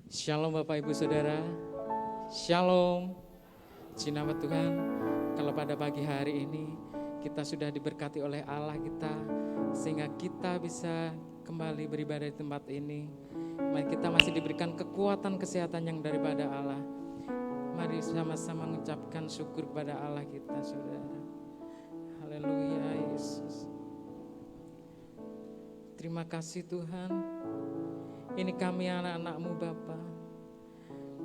Shalom Bapak Ibu Saudara, Shalom. Puji nama Tuhan, kalau pada pagi hari ini kita sudah diberkati oleh Allah kita, sehingga kita bisa kembali beribadah di tempat ini. Mari kita masih diberikan kekuatan kesehatan yang daripada Allah. Mari sama-sama mengucapkan syukur kepada Allah kita, saudara. Haleluya Yesus. Terima kasih Tuhan. Ini kami anak-anak-Mu Bapa.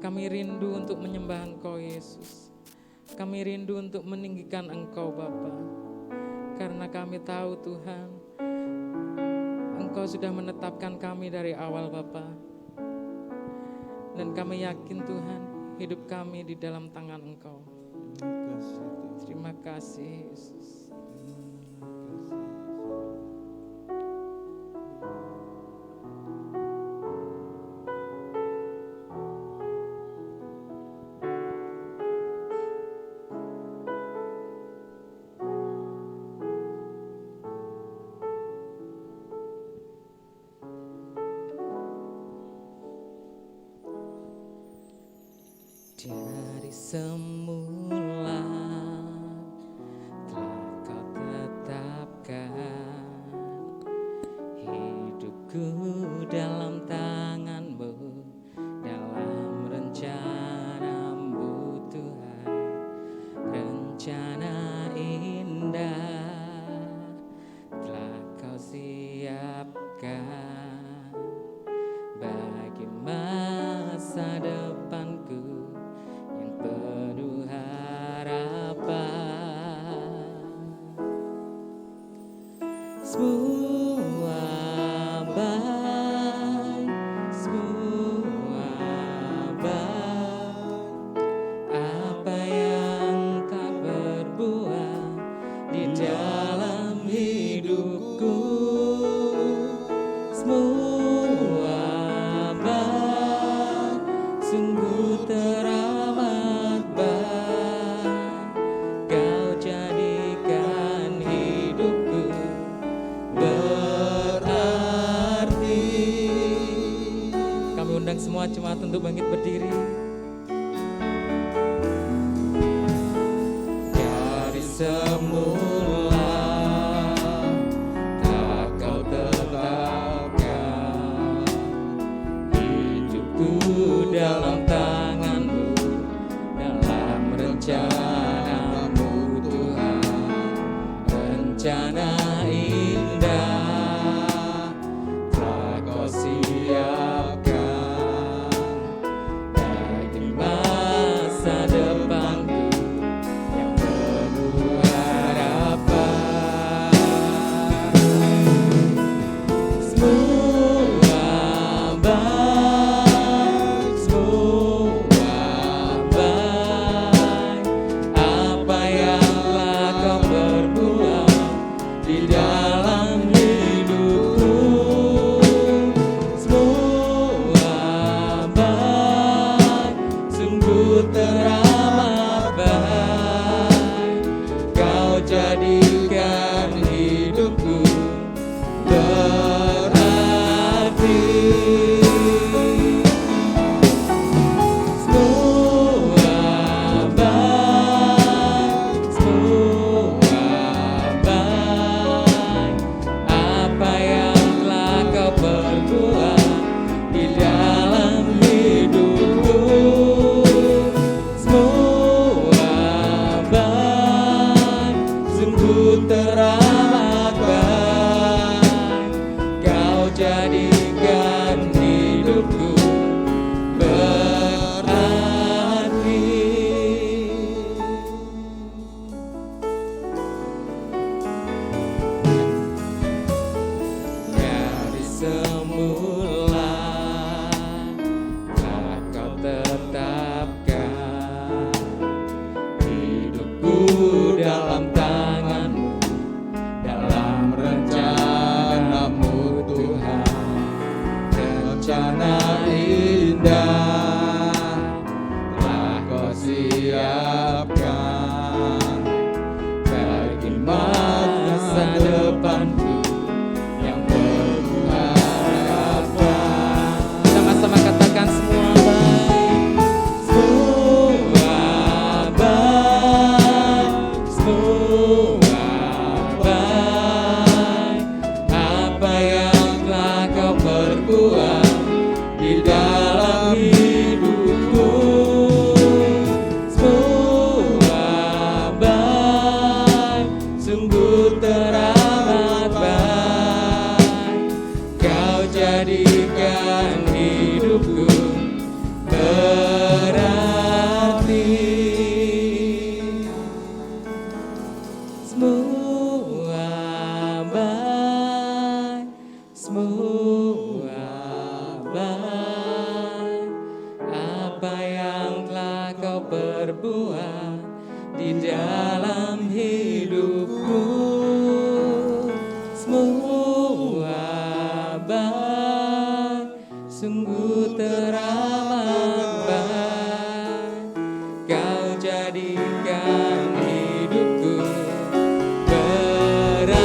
Kami rindu untuk menyembah Engkau Yesus. Kami rindu untuk meninggikan Engkau Bapa. Karena kami tahu Tuhan, Engkau sudah menetapkan kami dari awal Bapa. Dan kami yakin Tuhan, hidup kami di dalam tangan Engkau. Terima kasih Yesus. Dari semula telah Kau tetapkan hidupku dalam tangan-Mu, dalam rencana-Mu Tuhan. Rencana indah telah Kau siapkan bagi masa depanku yang penuh harapan. Semua baik, semua baik. Apa yang Kau berbuat di dalam hidupku, semua baik, sungguh teramat baik. Kau jadikan hidupku berarti. Kami undang semua jemaat untuk bangkit berdiri. Dari semula tak Kau tetapkan hidupku dalam tangan-Mu, dalam rencana-Mu Tuhan. Rencana indah telah Kau siapkan bagi masa depanku yang penuh harapan. Semua baik, semua baik. Apa yang telah Kau berbuat di dalam hidupku, semua baik, sungguh teramat baik. Kau jadikan hidupku berarti. Semua baik, semua baik. Apa yang telah Kau perbuat di dalam hidupku, semua baik, sungguh teramat baik. Kau jadikan hidupku berarti. Dari semula telah Kau tetapkan hidupku dalam tangan-Mu, dalam rencana-Mu Tuhan. Rencana indah telah Kau siapkan bagi masa depanku yang penuh harapan. Sama-sama katakan semua. berbuah di dalam hidupku. Semua baik, sungguh teramat baik. Kau jadikan hidupku berarti. Semua baik, semua baik. Apa yang telah kau perbuat di dalam hidupku. Semua baik, sungguh teramat baik. Kau jadikan hidupku berarti.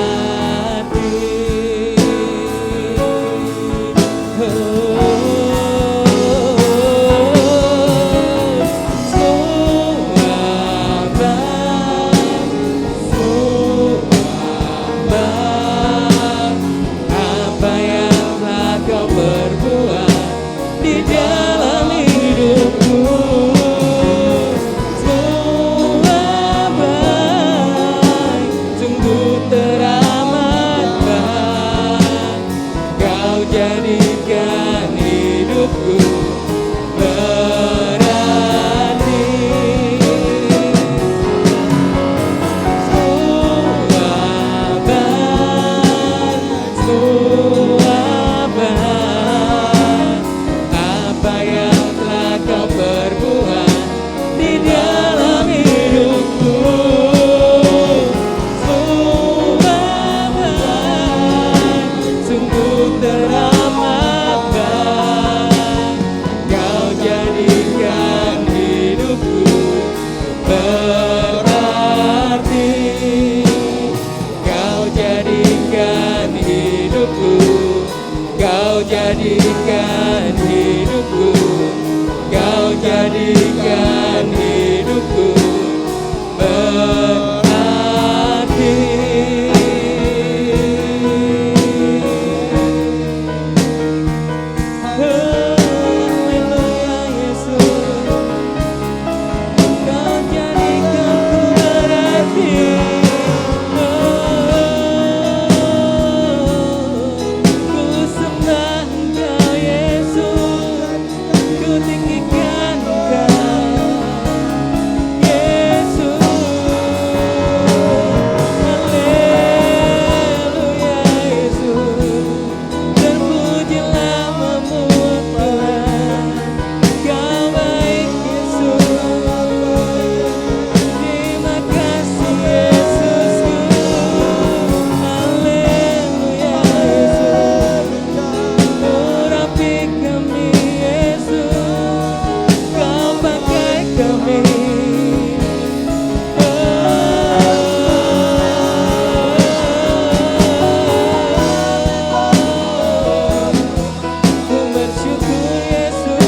Apa yang telah kau perbuat di dalam hidupku. Semua baik, sungguh teramat baik. Kau jadikan hidupku berarti. Semua baik, semua baik. Apa yang telah kau perbuat di dalam hidupku. Semua baik, sungguh teramat baik. Kau jadikan hidupku berarti. Kau jadikan hidupku, kau jadikan hidupku, kau jadikan hidupku berarti. Haleluya Yesus, kau jadikanku berarti. Ku sembah Engkau Yesus, ku tinggikan Engkau Yesus. Haleluya Yesus, terpujilah nama Tuhan. Kau baik Yesus, terima kasih Yesusku. Haleluya Yesus, urapi kami Yesus, kau pakai kami. Ku bersyukur Yesus,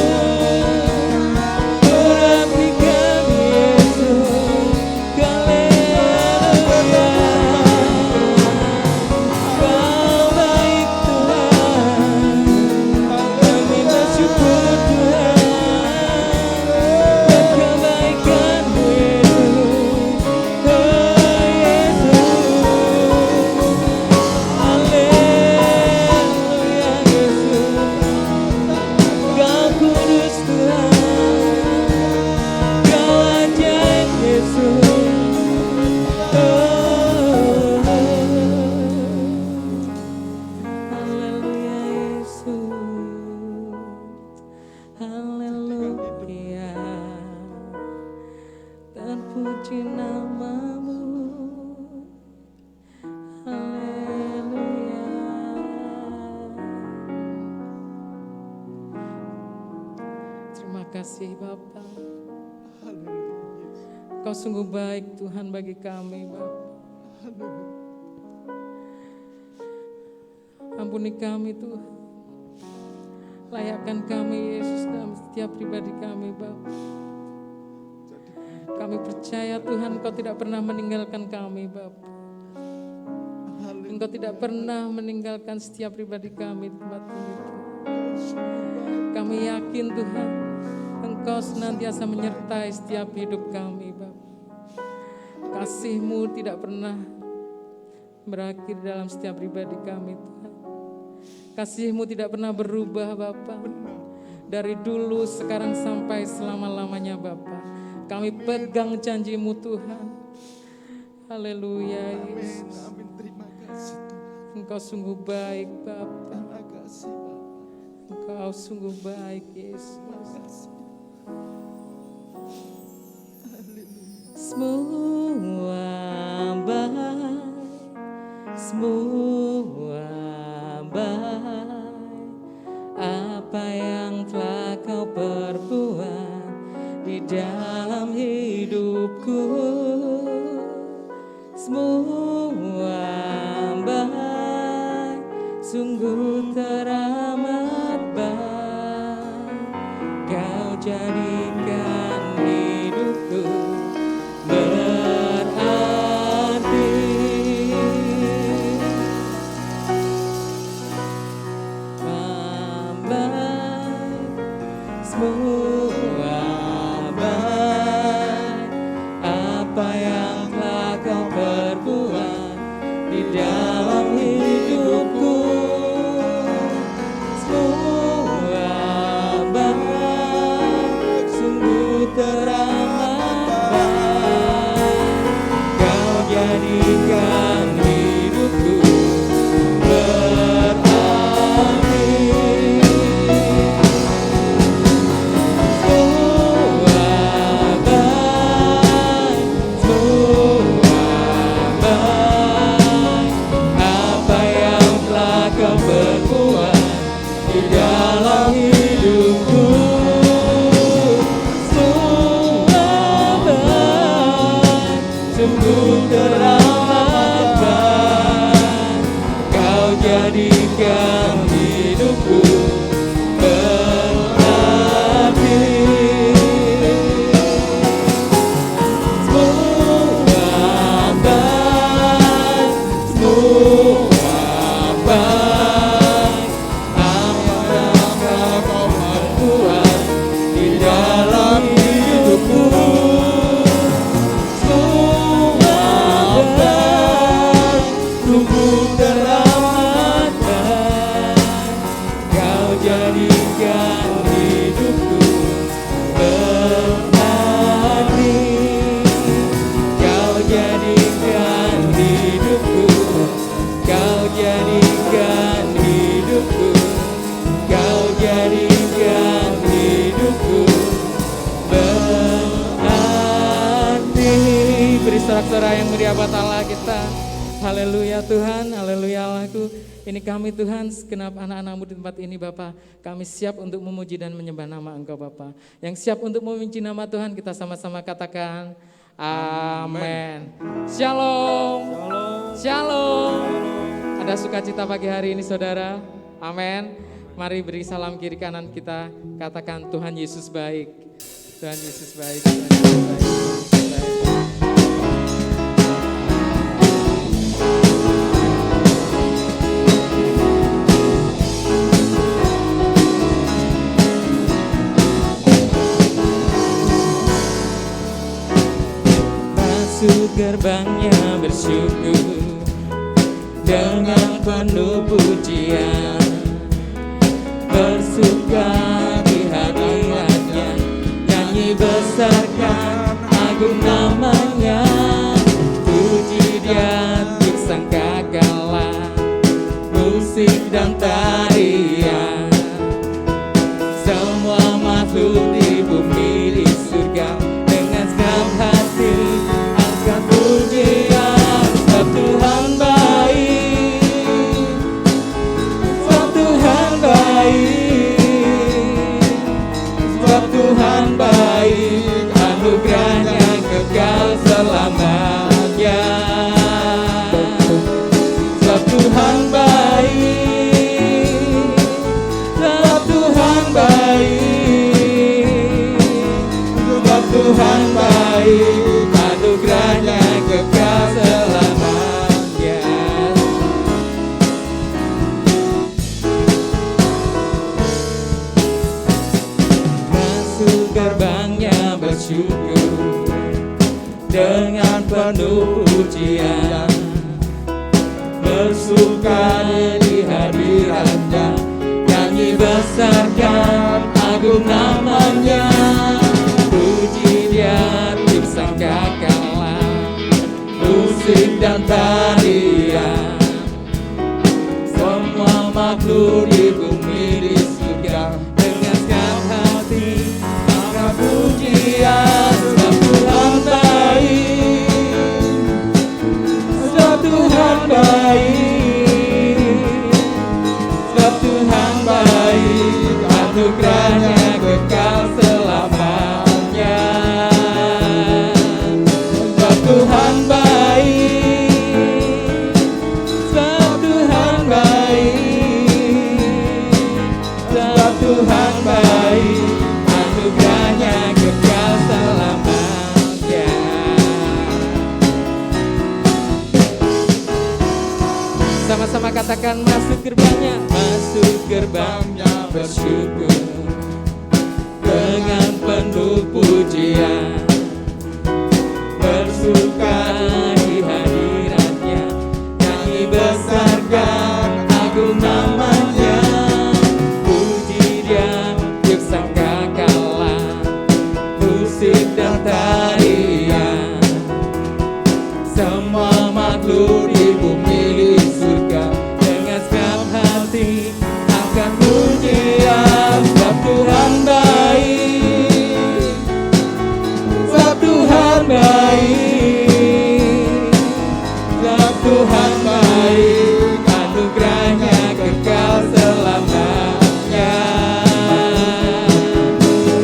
urapi kami Yesus. Haleluya, kau baik Tuhan. Kami bersyukur Tuhan buat kebaikan-Mu Yesus. Oh Yesus, haleluya Yesus, Kau kudus Tuhan, Kau ajaib Yesus. Haleluya Yesus, haleluya, terpuji nama-Mu. Haleluya. Terima kasih Bapa. Kau sungguh baik Tuhan bagi kami Bapa. Ampuni kami Tuhan. Layakkan kami Yesus dalam setiap pribadi kami Bapa. Kami percaya Tuhan Kau tidak pernah meninggalkan kami Bapa. Engkau tidak pernah meninggalkan setiap pribadi kami di tempat ini Tuhan. Kami yakin Tuhan, Engkau senantiasa menyertai setiap hidup kami Bapa. Kasih-Mu tidak pernah berakhir dalam setiap pribadi kami Tuhan. Kasih-Mu tidak pernah berubah Bapa. Dari dulu, sekarang sampai selama-lamanya Bapa. Kami pegang janji-Mu Tuhan. Haleluya Yesus. Engkau sungguh baik Bapa. Engkau sungguh baik Yesus. Semua baik, semua baik. Apa yang telah Kau perbuat di dalam hidupku, semua baik, sungguh teramat baik. Kau jadikan hidupku berarti. Baik, semua baik. Apa yang telah Kau perbuat di dalam hidupku, semua baik, sungguh teramat baik. Kau jadikan hidupku berarti. Jadikan hidupku berarti. Semua baik, semua baik. Apa yang Kau perbuat di dalam hidupku, semua baik, sungguh teramat baik. Kau jadikan hidupku berarti. Kau jadikan hidupku, Kau jadikan hidupku, Kau jadikan hidupku berarti. Beri sorak-sorai yang meriah buat Allah kita. Haleluya Tuhan, haleluya Allahku. Ini kami Tuhan, segenap anak-anak-Mu di tempat ini Bapa. Kami siap untuk memuji dan menyembah nama Engkau Bapa. Yang siap untuk memuji nama Tuhan, kita sama-sama katakan amin. Shalom. Shalom. Ada sukacita pagi hari ini saudara. Amin. Mari beri salam kiri kanan kita, katakan Tuhan Yesus baik. Tuhan Yesus baik. Tuhan Yesus baik. Tuhan Yesus baik. Masuk gerbangnya bersyukur dengan penuh pujian, bersuka di hadiratnya, nyanyi besarkan agung namanya, puji Dia untuk sang kekala, musik dan tarian, semua makhluk di bumi di surga dengan segenap hati angkat pujian. Sebab Tuhan baik, sebab Tuhan baik, sebab Tuhan baik, anugerahnya kekal selamanya. Sebab Tuhan baik, sebab Tuhan baik, sebab Tuhan baik, anugerahnya kekal selamanya. bersyukur dengan penuh pujian, bersuka di hadiratnya, nyanyi besarkan agung namanya. Puji Dia tim sangkakala, musik dan tarian, semua makhluk di bumi di surga dengan segala hati angkat pujian. Sebab Tuhan baik, sebab Tuhan baik, sebab Tuhan baik, anugerahnya kekal selamanya. Sebab Tuhan baik, sebab Tuhan baik, sebab Tuhan baik, anugerahnya kekal selamanya. Sama-sama katakan, masuk gerbangnya, masuk gerbangnya bersyukur dengan penuh pujian, bersuka di hadiratnya, nyanyi besarkan agung namanya. Puji Dia yuk sangkakala, musik dan tarian, semua makhluk di bumi di surga dengan segala hati angkat pujian. Sebab Tuhan baik, sebab Tuhan baik, sebab Tuhan baik, anugerahnya kekal selamanya.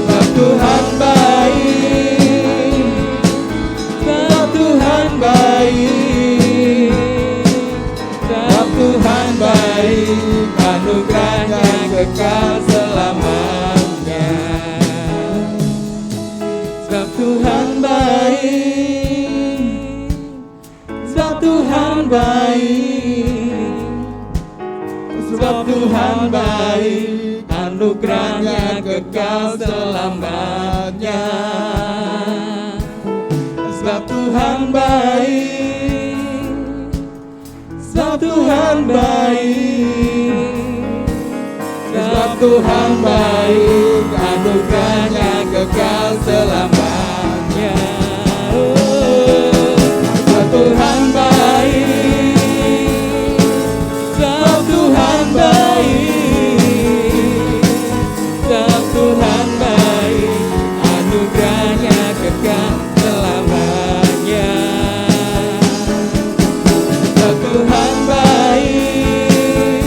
Sebab Tuhan baik, sebab Tuhan baik, sebab Tuhan baik, anugerahnya kekal selamanya. Sebab Tuhan baik, sebab Tuhan baik, sebab Tuhan baik, anugerahnya kekal selamanya. Sebab Tuhan baik, sebab Tuhan baik, sebab Tuhan baik, anugerahnya kekal selamanya. Sebab Tuhan baik, sebab Tuhan baik, sebab Tuhan baik, anugerahnya kekal selamanya. Sebab Tuhan baik,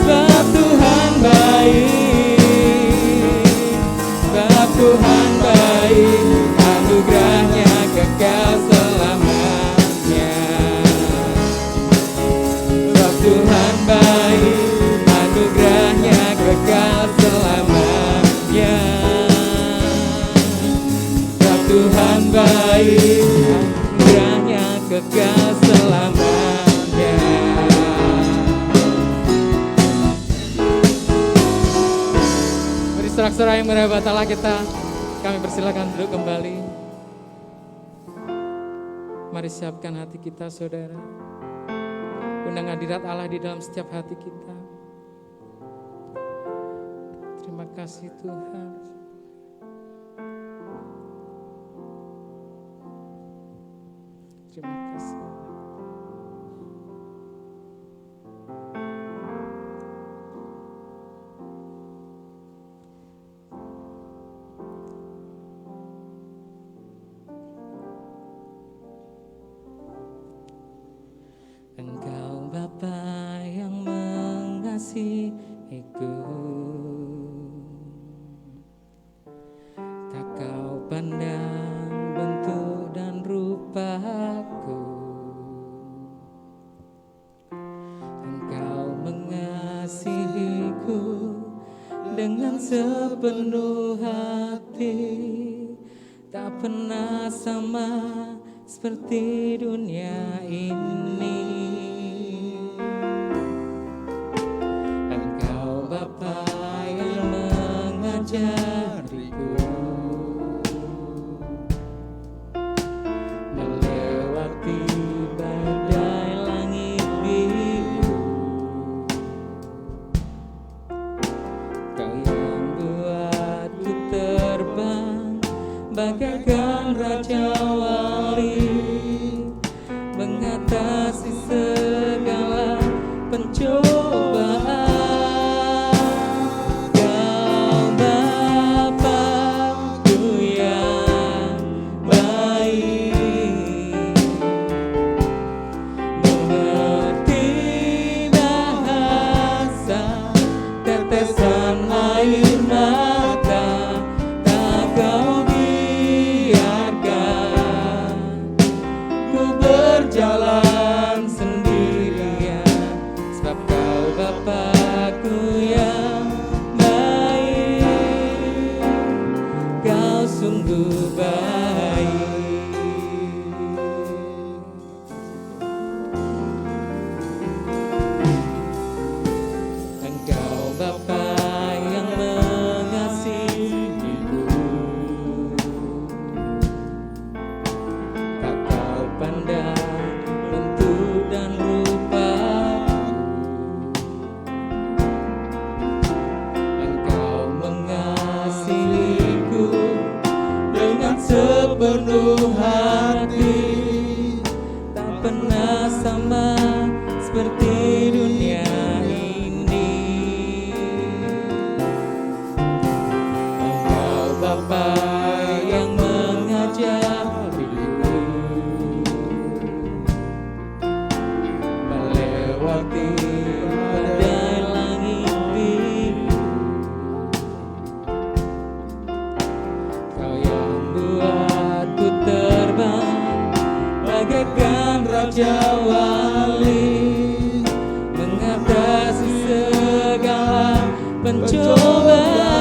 sebab Tuhan baik, sebab Tuhan baik, anugerahnya kekal selamanya. Sebab Tuhan baik, anugerahnya kekal selamanya. Sebab Tuhan baik, anugerahnya kekal selamanya. Mari sorak-sorai yang menyembah Allah kita, kami persilakan duduk kembali. Mari siapkan hati kita, saudara. Undang hadirat Allah di dalam setiap hati kita. Terima kasih Tuhan. Terima kasih. Engkau Bapa yang mengasihiku, tak kau pandang bentuk dan rupaku. Engkau mengasihiku dengan sepenuh hati, tak pernah sama seperti dunia ini. Engkau Bapa yang mengajariku bagaikan Raja Wali, mengatasi segala pencobaan. Kau Bapa-Ku yang baik, mengerti bahasa tetesan air mata, tak Kau biarkan ku berjalan sendirian, sebab Kau Bapa-Ku yang baik, Kau sungguh baik. Engkau Bapa yang mengasihiku, tak Kau pandang bentuk dan rupaku. Engkau mengasihiku dengan sepenuh hati, tak pernah sama seperti dunia ini. Engkau Bapa yang mengajariku melewati badai langit biru. Kau yang buatku terbang bagaikan Raja Wali, mengatasi segala pencobaan.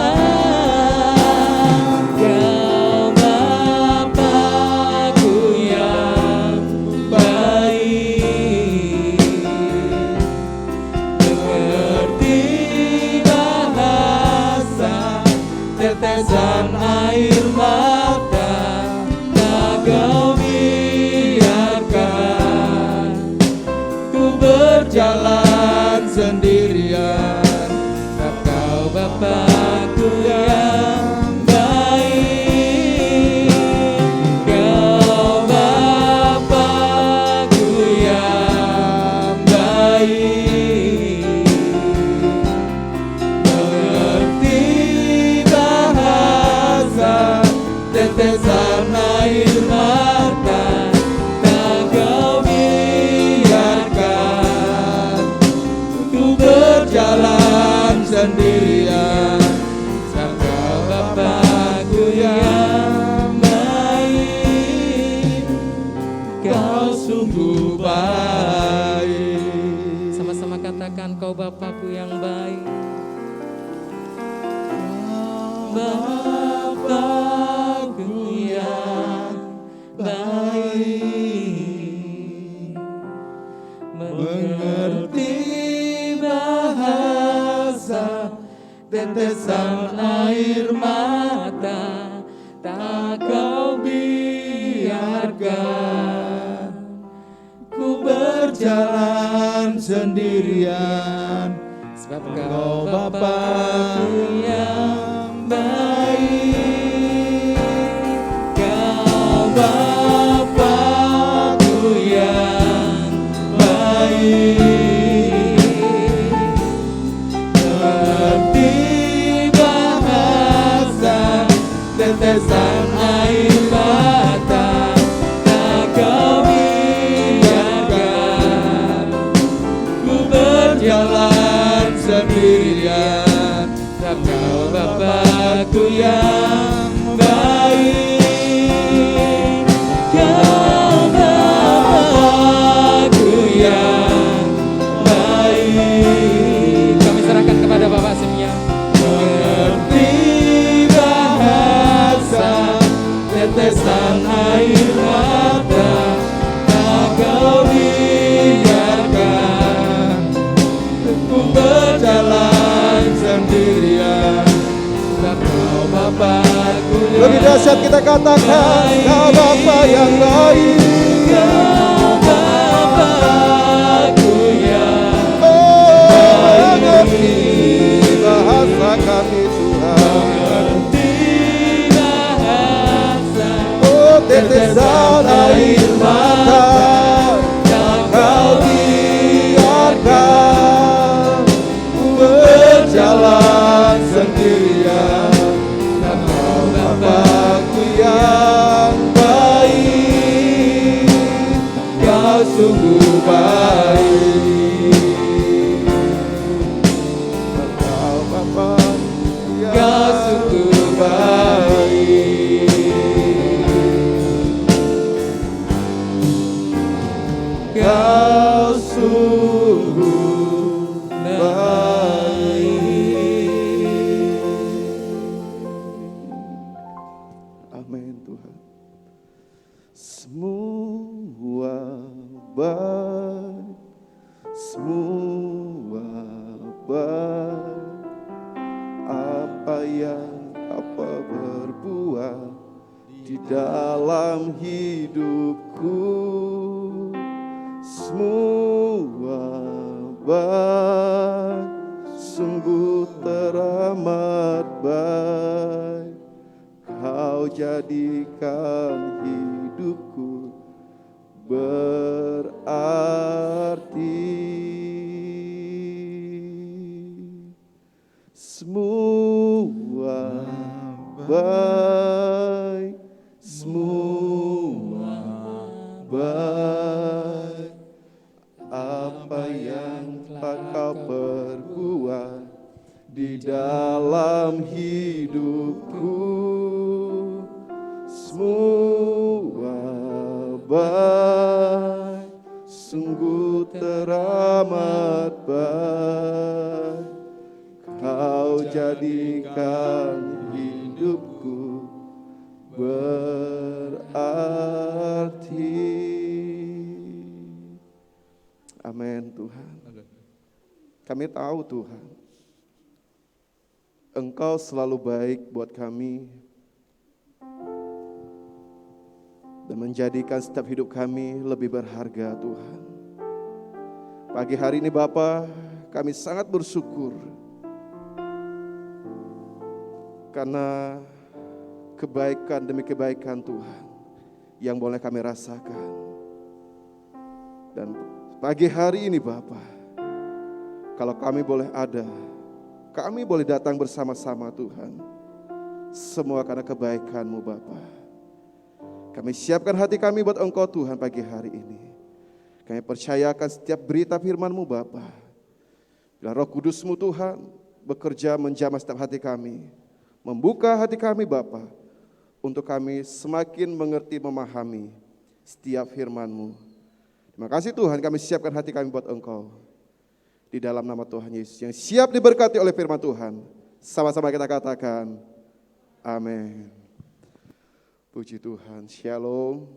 Kau Bapa-Ku yang baik, mengerti bahasa tetesan air mata, tak Kau biarkan ku berjalan sendirian, sebab Kau Bapa-Ku yang baik. Kau Bapa-Ku yang baik, mengerti bahasa tetesan air mata, tak Kau biarkan ku berjalan sendirian, sebab Kau Bapa-Ku yang baik, Kau sungguh baik. Sama-sama katakan, Kau Bapa-Ku yang baik. Bapa-Ku yang baik, mengerti bahasa tetesan air mata, tak Kau biarkan ku berjalan sendirian, sebab Kau Bapa-Ku yang baik. Kau Bapa-Ku yang baik, mengerti bahasa tetesan air mata, tak Kau biarkan ku berjalan sendirian, sebab Kau Bapa-Ku yang baik. Kau Bapa-Ku yang baik. Kami serahkan kepada Bapak Simya. Mengerti bahasa tetesan air mata, tak Kau biarkan ku berjalan sendirian, sebab Kau Bapa-Ku yang Lebih dahsyat kita katakan, Kau Bapa yang baik. Kau Bapa-Ku yang mengerti bahasa kami Tuhan. mengerti bahasa baik. Kau sungguh baik. Amin Tuhan. Semua baik, semua baik. Apa yang Bapa berbuat di dalam hidupku, semua baik, sungguh teramat baik. Kau jadikan hidupku berarti. Semua baik, semua baik. Apa yang telah Kau perbuat di dalam hidupku, semua baik, sungguh teramat baik. Kau jadikan hidupku berarti. Amin Tuhan. Kami tahu Tuhan, Engkau selalu baik buat kami dan menjadikan setiap hidup kami lebih berharga Tuhan. Pagi hari ini Bapa, kami sangat bersyukur karena kebaikan demi kebaikan Tuhan yang boleh kami rasakan. Dan pagi hari ini Bapa, kalau kami boleh ada, kami boleh datang bersama-sama Tuhan, semua karena kebaikan-Mu Bapa. Kami siapkan hati kami buat Engkau Tuhan pagi hari ini. Kami percayakan setiap berita firman-Mu Bapa. Bila Roh Kudus-Mu Tuhan bekerja menjamah setiap hati kami, membuka hati kami Bapa, untuk kami semakin mengerti, memahami setiap firman-Mu. Terima kasih Tuhan, kami siapkan hati kami buat Engkau. Di dalam nama Tuhan Yesus yang siap diberkati oleh firman Tuhan. Sama-sama kita katakan, amin. Puji Tuhan, shalom.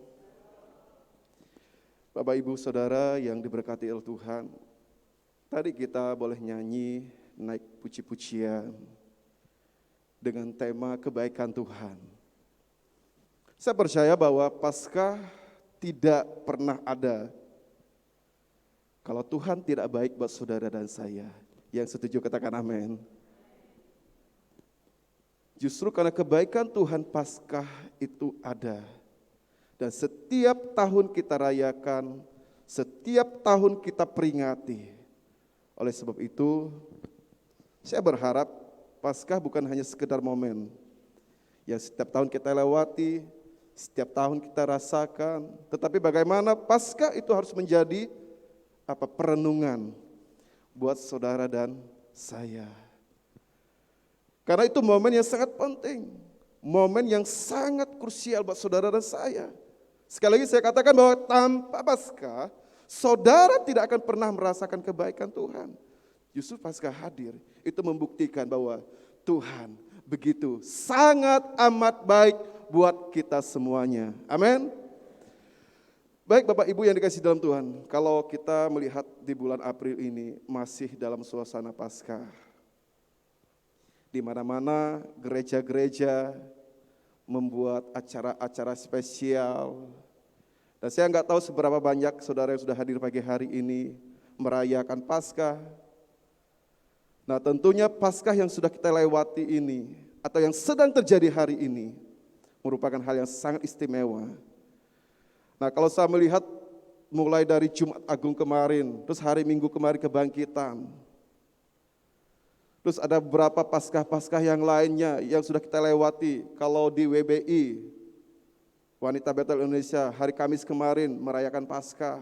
Bapak Ibu Saudara yang diberkati oleh Tuhan, tadi kita boleh nyanyi naik puji-pujian dengan tema kebaikan Tuhan. Saya percaya bahwa Paskah tidak pernah ada kalau Tuhan tidak baik buat saudara dan saya. Yang setuju katakan amin. Justru karena kebaikan Tuhan Paskah itu ada. Dan setiap tahun kita rayakan, setiap tahun kita peringati. Oleh sebab itu, saya berharap Paskah bukan hanya sekedar momen yang setiap tahun kita lewati, setiap tahun kita rasakan, tetapi bagaimana Paskah itu harus menjadi perenungan buat saudara dan saya. Karena itu momen yang sangat penting, momen yang sangat krusial buat saudara dan saya. Sekali lagi saya katakan bahwa tanpa Paskah, saudara tidak akan pernah merasakan kebaikan Tuhan. Justru Paskah hadir, itu membuktikan bahwa Tuhan begitu sangat amat baik buat kita semuanya. Amin. Baik Bapak Ibu yang dikasihi dalam Tuhan, kalau kita melihat di bulan April ini masih dalam suasana Paskah. Di mana-mana gereja-gereja membuat acara-acara spesial. Dan saya nggak tahu seberapa banyak saudara yang sudah hadir pagi hari ini merayakan Paskah. Nah tentunya Paskah yang sudah kita lewati ini, atau yang sedang terjadi hari ini, merupakan hal yang sangat istimewa. Nah kalau saya melihat mulai dari Jumat Agung kemarin, terus hari Minggu kemarin kebangkitan, terus ada beberapa Paskah-Paskah yang lainnya yang sudah kita lewati. Kalau di WBI, Wanita Betel Indonesia, hari Kamis kemarin merayakan Paskah.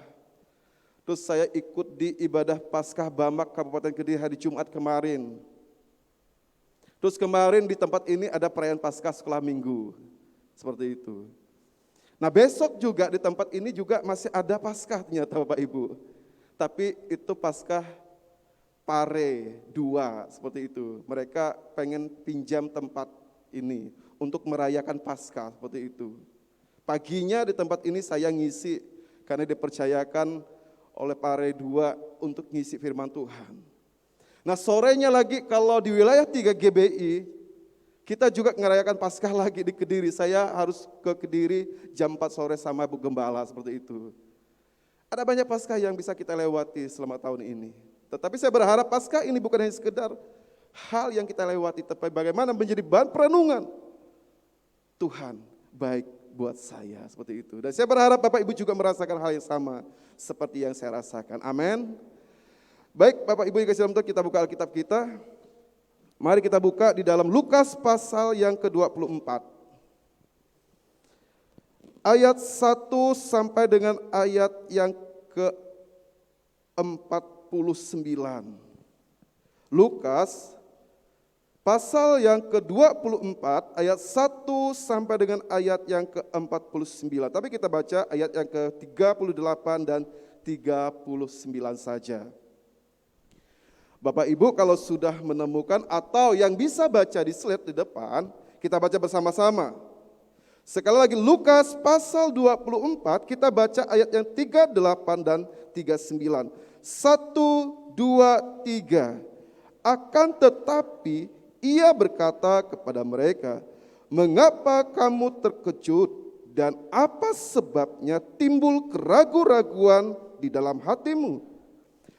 Terus saya ikut di ibadah Paskah Bamak Kabupaten Kediri hari Jumat kemarin. Terus kemarin di tempat ini ada perayaan Paskah sekolah minggu. Seperti itu. Nah besok juga di tempat ini juga masih ada Paskah ternyata Bapak Ibu. Tapi itu Paskah Pare 2 seperti itu. Mereka pengen pinjam tempat ini untuk merayakan Paskah seperti itu. Paginya di tempat ini saya ngisi karena dipercayakan oleh Pare 2 untuk ngisi firman Tuhan. Nah sorenya lagi kalau di wilayah 3 GBI, kita juga merayakan Paskah lagi di Kediri. Saya harus ke Kediri jam 4 sore sama Bu Gembala seperti itu. Ada banyak Paskah yang bisa kita lewati selama tahun ini. Tetapi saya berharap Paskah ini bukan hanya sekedar hal yang kita lewati, tapi bagaimana menjadi bahan perenungan. Tuhan baik buat saya seperti itu. Dan saya berharap Bapak Ibu juga merasakan hal yang sama seperti yang saya rasakan. Amin. Baik Bapak Ibu yang kasih dalam Tuhan, kita buka Alkitab kita. Mari kita buka di dalam Lukas pasal yang ke-24. Ayat 1 sampai dengan ayat yang ke-49. Lukas pasal yang ke-24 ayat 1 sampai dengan ayat yang ke-49. Tapi kita baca ayat yang ke-38 dan 39 saja. Bapak Ibu kalau sudah menemukan atau yang bisa baca di slide di depan, kita baca bersama-sama. Sekali lagi Lukas pasal 24, kita baca ayat yang 38 dan 39. 1, 2, 3. Akan tetapi ia berkata kepada mereka, mengapa kamu terkejut dan apa sebabnya timbul keraguan-raguan di dalam hatimu?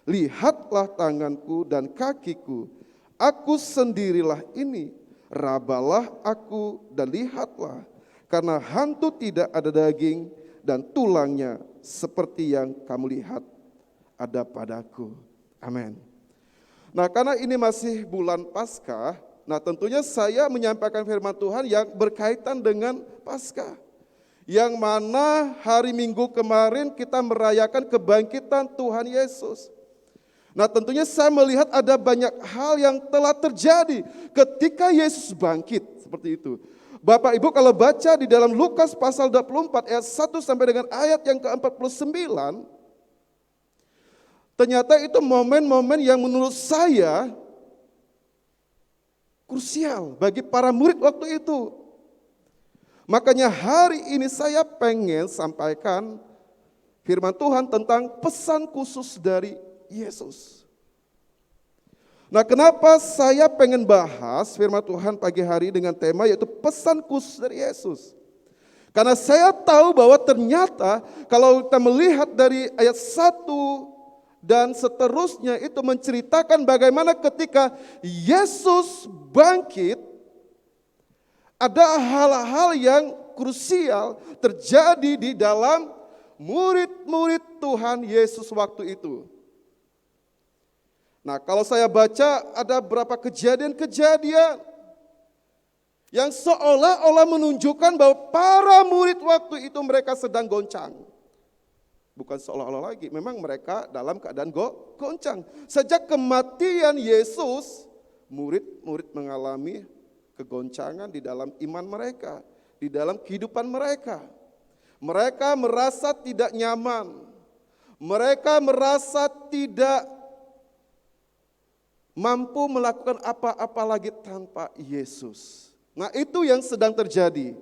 Lihatlah tanganku dan kakiku, aku sendirilah ini, rabalah aku dan lihatlah, karena hantu tidak ada daging dan tulangnya seperti yang kamu lihat ada padaku. Amin. Nah karena ini masih bulan Paskah, nah tentunya saya menyampaikan firman Tuhan yang berkaitan dengan Paskah. Yang mana hari Minggu kemarin kita merayakan kebangkitan Tuhan Yesus. Nah tentunya saya melihat ada banyak hal yang telah terjadi ketika Yesus bangkit, seperti itu. Bapak Ibu kalau baca di dalam Lukas pasal 24 ayat 1 sampai dengan ayat yang ke-49, ternyata itu momen-momen yang menurut saya krusial bagi para murid waktu itu. Makanya hari ini saya pengen sampaikan firman Tuhan tentang pesan khusus dari Yesus. Nah kenapa saya pengen bahas firman Tuhan pagi hari dengan tema yaitu pesan khusus dari Yesus. Karena saya tahu bahwa ternyata kalau kita melihat dari ayat 1 dan seterusnya itu menceritakan bagaimana ketika Yesus bangkit, ada hal-hal yang krusial terjadi di dalam murid-murid Tuhan Yesus waktu itu. Nah kalau saya baca ada beberapa kejadian-kejadian yang seolah-olah menunjukkan bahwa para murid waktu itu mereka sedang goncang. Bukan seolah-olah lagi, memang mereka dalam keadaan goncang. Sejak kematian Yesus, murid-murid mengalami kegoncangan di dalam iman mereka, di dalam kehidupan mereka. Mereka merasa tidak nyaman, mereka merasa tidak mampu melakukan apa-apa lagi tanpa Yesus. Nah itu yang sedang terjadi.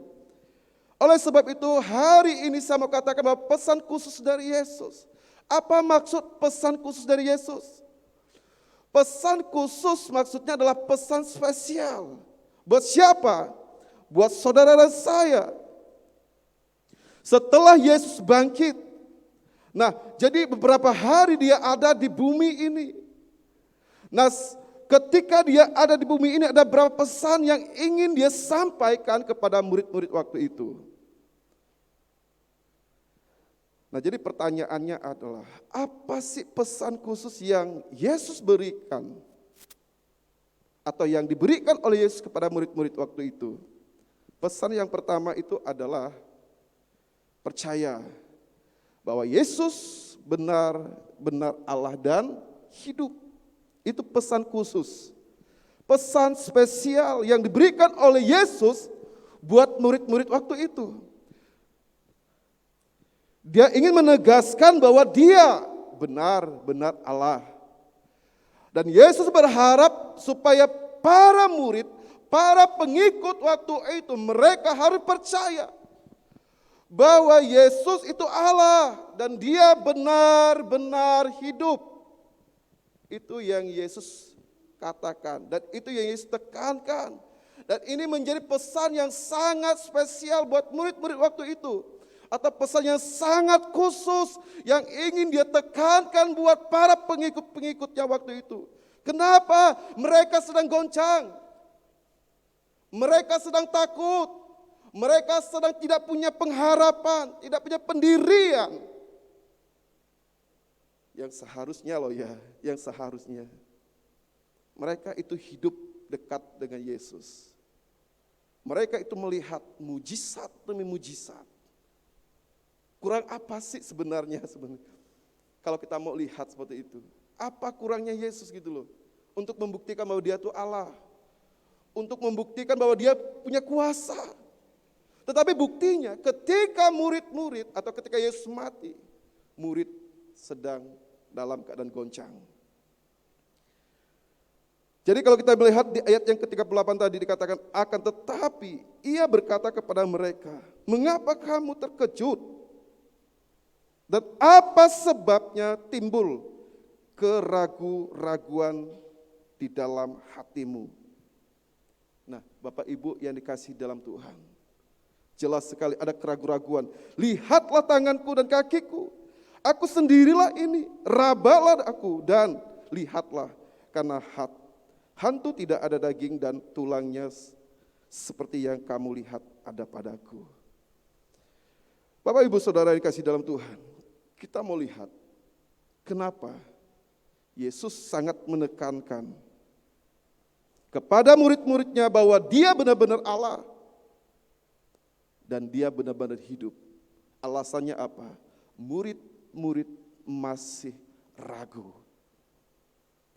Oleh sebab itu hari ini saya mau katakan bahwa pesan khusus dari Yesus. Apa maksud pesan khusus dari Yesus? Pesan khusus maksudnya adalah pesan spesial. Buat siapa? Buat saudara dan saya. Setelah Yesus bangkit. Nah jadi beberapa hari dia ada di bumi ini. Nah, ketika dia ada di bumi ini ada beberapa pesan yang ingin dia sampaikan kepada murid-murid waktu itu. Nah, jadi pertanyaannya adalah, apa sih pesan khusus yang Yesus berikan? Atau yang diberikan oleh Yesus kepada murid-murid waktu itu? Pesan yang pertama itu adalah percaya bahwa Yesus benar-benar Allah dan hidup. Itu pesan khusus. pesan spesial yang diberikan oleh Yesus buat murid-murid waktu itu. Dia ingin menegaskan bahwa dia benar-benar Allah. Dan Yesus berharap supaya para murid, para pengikut waktu itu, mereka harus percaya bahwa Yesus itu Allah dan dia benar-benar hidup. Itu yang Yesus katakan dan itu yang Yesus tekankan. Dan ini menjadi pesan yang sangat spesial buat murid-murid waktu itu. Atau pesan yang sangat khusus yang ingin dia tekankan buat para pengikut-pengikutnya waktu itu. Kenapa? Mereka sedang goncang. Mereka sedang takut. Mereka sedang tidak punya pengharapan, tidak punya pendirian. Yang seharusnya loh ya, yang seharusnya. Mereka itu hidup dekat dengan Yesus. Mereka itu melihat mujizat demi mujizat. Kurang apa sih sebenarnya? Kalau kita mau lihat seperti itu. Apa kurangnya Yesus gitu loh. Untuk membuktikan bahwa dia itu Allah. Untuk membuktikan bahwa dia punya kuasa. Tetapi buktinya ketika murid-murid atau ketika Yesus mati. Murid sedang dalam keadaan goncang. Jadi kalau kita melihat di ayat yang ke-38 tadi dikatakan akan tetapi ia berkata kepada mereka, mengapa kamu terkejut? Dan apa sebabnya timbul keraguan-raguan di dalam hatimu? Nah, Bapak Ibu yang dikasihi dalam Tuhan, jelas sekali ada keraguan-raguan. Lihatlah tanganku dan kakiku, aku sendirilah ini, rabalah aku dan lihatlah, karena hantu tidak ada daging dan tulangnya seperti yang kamu lihat ada padaku. Bapak Ibu Saudara yang dikasihi dalam Tuhan, kita mau lihat kenapa Yesus sangat menekankan kepada murid-muridnya bahwa dia benar-benar Allah dan dia benar-benar hidup. Alasannya apa? Murid-murid masih ragu.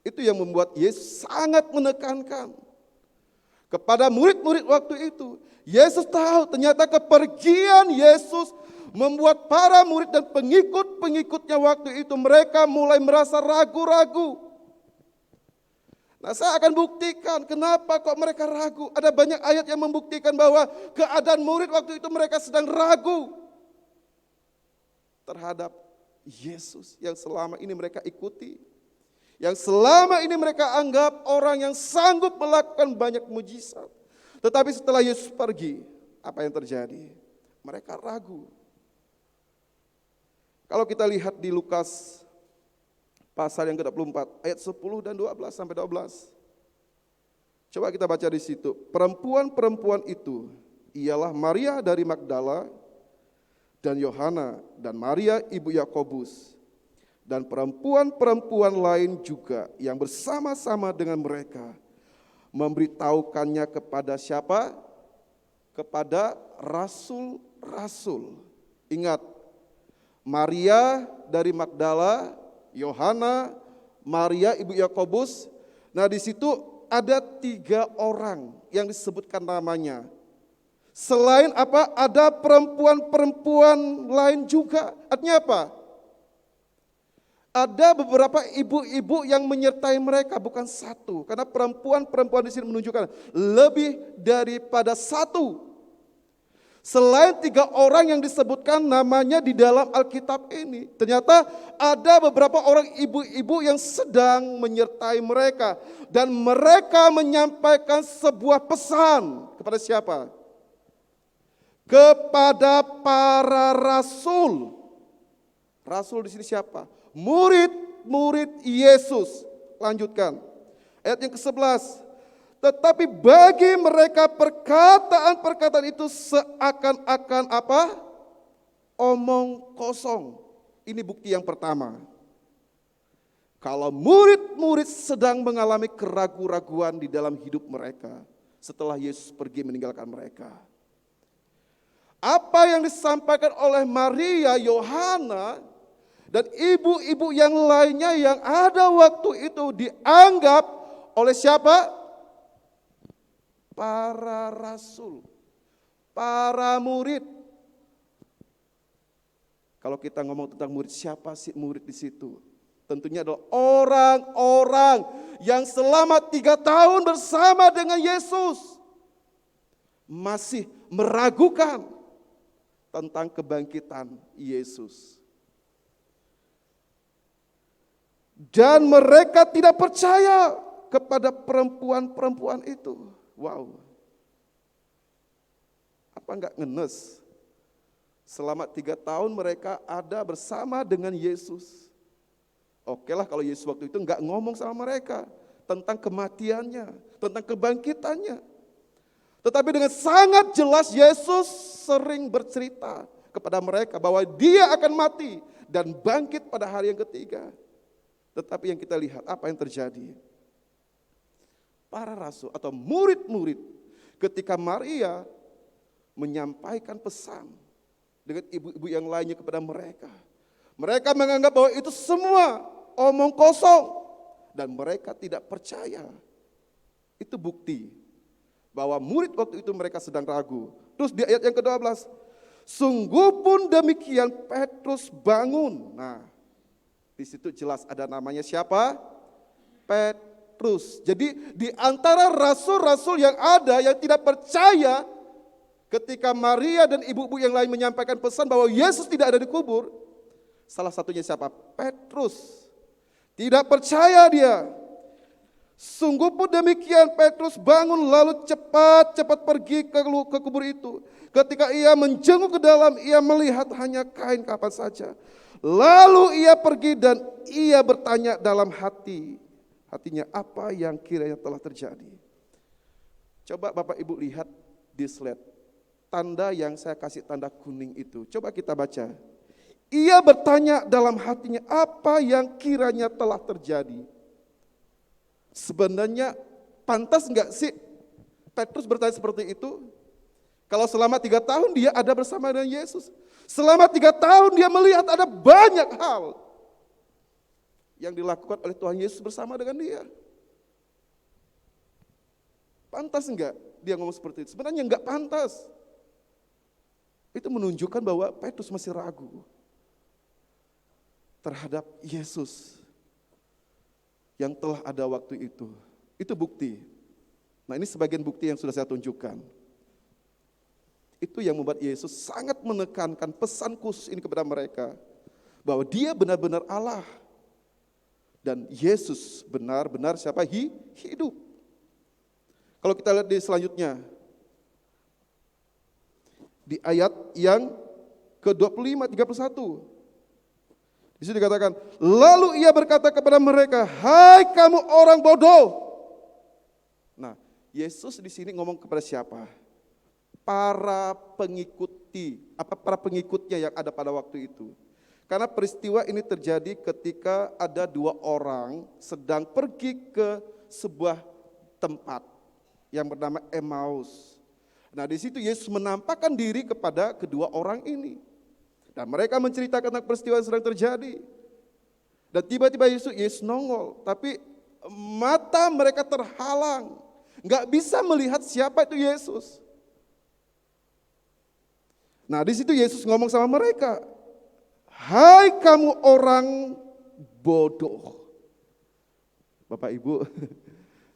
Itu yang membuat Yesus sangat menekankan kepada murid-murid waktu itu. Yesus tahu ternyata kepergian Yesus membuat para murid dan pengikut-pengikutnya waktu itu mereka mulai merasa ragu-ragu. Nah, saya akan buktikan kenapa kok mereka ragu. Ada banyak ayat yang membuktikan bahwa keadaan murid waktu itu mereka sedang ragu terhadap Yesus yang selama ini mereka ikuti. Yang selama ini mereka anggap orang yang sanggup melakukan banyak mujizat. Tetapi setelah Yesus pergi, apa yang terjadi? Mereka ragu. Kalau kita lihat di Lukas pasal yang ke-24 ayat 10 dan 12 sampai 12. Coba kita baca di situ. Perempuan-perempuan itu ialah Maria dari Magdala dan Yohana dan Maria ibu Yakobus dan perempuan-perempuan lain juga yang bersama-sama dengan mereka memberitahukannya kepada siapa? Kepada rasul-rasul. Ingat, Maria dari Magdala, Yohana, Maria ibu Yakobus. Nah, di situ ada 3 orang yang disebutkan namanya. Selain apa? Ada perempuan-perempuan lain juga. Artinya apa? Ada beberapa ibu-ibu yang menyertai mereka, bukan satu. Karena perempuan-perempuan di sini menunjukkan lebih daripada satu. Selain 3 orang yang disebutkan namanya di dalam Alkitab ini, ternyata ada beberapa orang ibu-ibu yang sedang menyertai mereka. Dan mereka menyampaikan sebuah pesan kepada siapa? Kepada para rasul. Rasul di sini siapa? Murid-murid Yesus. Lanjutkan. Ayat yang ke-11. Tetapi bagi mereka perkataan-perkataan itu seakan-akan apa? Omong kosong. Ini bukti yang pertama. Kalau murid-murid sedang mengalami keraguan-raguan di dalam hidup mereka setelah Yesus pergi meninggalkan mereka. Apa yang disampaikan oleh Maria, Yohana, dan ibu-ibu yang lainnya yang ada waktu itu dianggap oleh siapa? para rasul, para murid. Kalau kita ngomong tentang murid, siapa sih murid di situ? Tentunya adalah orang-orang yang selama 3 tahun bersama dengan Yesus masih meragukan tentang kebangkitan Yesus. Dan mereka tidak percaya kepada perempuan-perempuan itu. Wow. Apa enggak ngenes? Selama 3 tahun mereka ada bersama dengan Yesus. Oke lah kalau Yesus waktu itu enggak ngomong sama mereka tentang kematiannya, tentang kebangkitannya. Tetapi dengan sangat jelas Yesus sering bercerita kepada mereka bahwa dia akan mati dan bangkit pada hari yang ketiga. Tetapi yang kita lihat apa yang terjadi? Para rasul atau murid-murid ketika Maria menyampaikan pesan dengan ibu-ibu yang lainnya kepada mereka. Mereka menganggap bahwa itu semua omong kosong dan mereka tidak percaya. Itu bukti bahwa murid waktu itu mereka sedang ragu. Terus di ayat yang ke-12, sungguh pun demikian Petrus bangun. Nah, di situ jelas ada namanya siapa? Petrus. Jadi di antara rasul-rasul yang ada yang tidak percaya ketika Maria dan ibu-ibu yang lain menyampaikan pesan bahwa Yesus tidak ada di kubur, salah satunya siapa? Petrus. Tidak percaya dia. Sungguh pun demikian Petrus bangun lalu cepat-cepat pergi ke kubur itu. Ketika ia menjenguk ke dalam, ia melihat hanya kain kapan saja. Lalu ia pergi dan ia bertanya dalam hatinya apa yang kiranya telah terjadi. Coba Bapak Ibu lihat di slide. Tanda yang saya kasih tanda kuning itu. Coba kita baca. Ia bertanya dalam hatinya apa yang kiranya telah terjadi. Sebenarnya pantas enggak sih Petrus bertanya seperti itu? Kalau selama 3 tahun dia ada bersama dengan Yesus. Selama 3 tahun dia melihat ada banyak hal yang dilakukan oleh Tuhan Yesus bersama dengan dia. Pantas enggak dia ngomong seperti itu? Sebenarnya enggak pantas. Itu menunjukkan bahwa Petrus masih ragu terhadap Yesus yang telah ada waktu itu. Itu bukti. Nah, ini sebagian bukti yang sudah saya tunjukkan. Itu yang membuat Yesus sangat menekankan pesan khusus ini kepada mereka. Bahwa dia benar-benar Allah. Dan Yesus benar-benar siapa? Hidup. Kalau kita lihat di selanjutnya. Di ayat yang ke-25, 31. Di situ dikatakan, lalu ia berkata kepada mereka, hai kamu orang bodoh. Nah, Yesus di sini ngomong kepada siapa? Para pengikutnya yang ada pada waktu itu. Karena peristiwa ini terjadi ketika ada 2 orang sedang pergi ke sebuah tempat yang bernama Emmaus. Nah, di situ Yesus menampakkan diri kepada kedua orang ini. Dan mereka menceritakan tentang peristiwa yang sedang terjadi. Dan tiba-tiba Yesus nongol, tapi mata mereka terhalang. Nggak bisa melihat siapa itu Yesus. Nah, di situ Yesus ngomong sama mereka, hai kamu orang bodoh. Bapak Ibu,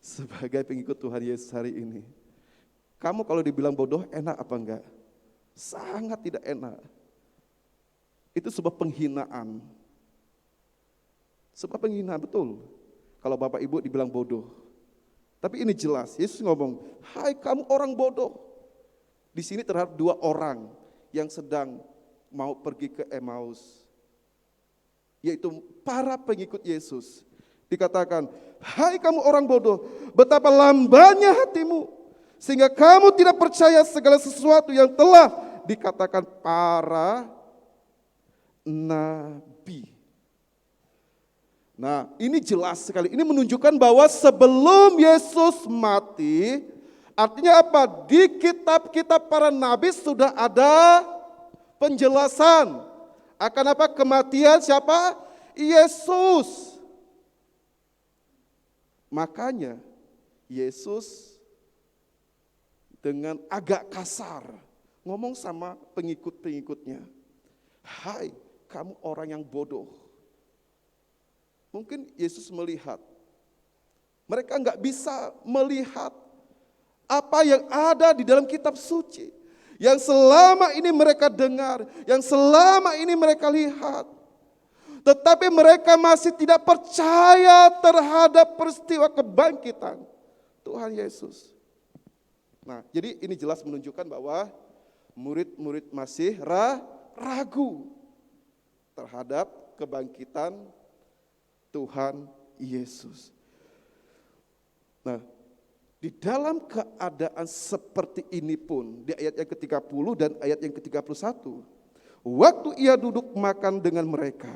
sebagai pengikut Tuhan Yesus hari ini, kamu kalau dibilang bodoh enak apa enggak? Sangat tidak enak. Itu sebuah penghinaan. Sebuah penghinaan, betul. Kalau Bapak Ibu dibilang bodoh. Tapi ini jelas, Yesus ngomong, hai kamu orang bodoh. Di sini terhadap 2 orang yang sedang mau pergi ke Emmaus. Yaitu para pengikut Yesus. Dikatakan, hai kamu orang bodoh, betapa lambannya hatimu. Sehingga kamu tidak percaya segala sesuatu yang telah dikatakan para nabi. Nah, ini jelas sekali. Ini menunjukkan bahwa sebelum Yesus mati, artinya apa? Di kitab-kitab para nabi sudah ada penjelasan akan apa? Kematian siapa? Yesus. Makanya Yesus dengan agak kasar ngomong sama pengikut-pengikutnya. Hai, kamu orang yang bodoh. Mungkin Yesus melihat. Mereka nggak bisa melihat apa yang ada di dalam kitab suci. Yang selama ini mereka dengar, yang selama ini mereka lihat. Tetapi mereka masih tidak percaya terhadap peristiwa kebangkitan Tuhan Yesus. Nah, jadi ini jelas menunjukkan bahwa murid-murid masih ragu terhadap kebangkitan Tuhan Yesus. Nah, di dalam keadaan seperti ini pun, di ayat yang ke-30 dan ayat yang ke-31, waktu ia duduk makan dengan mereka,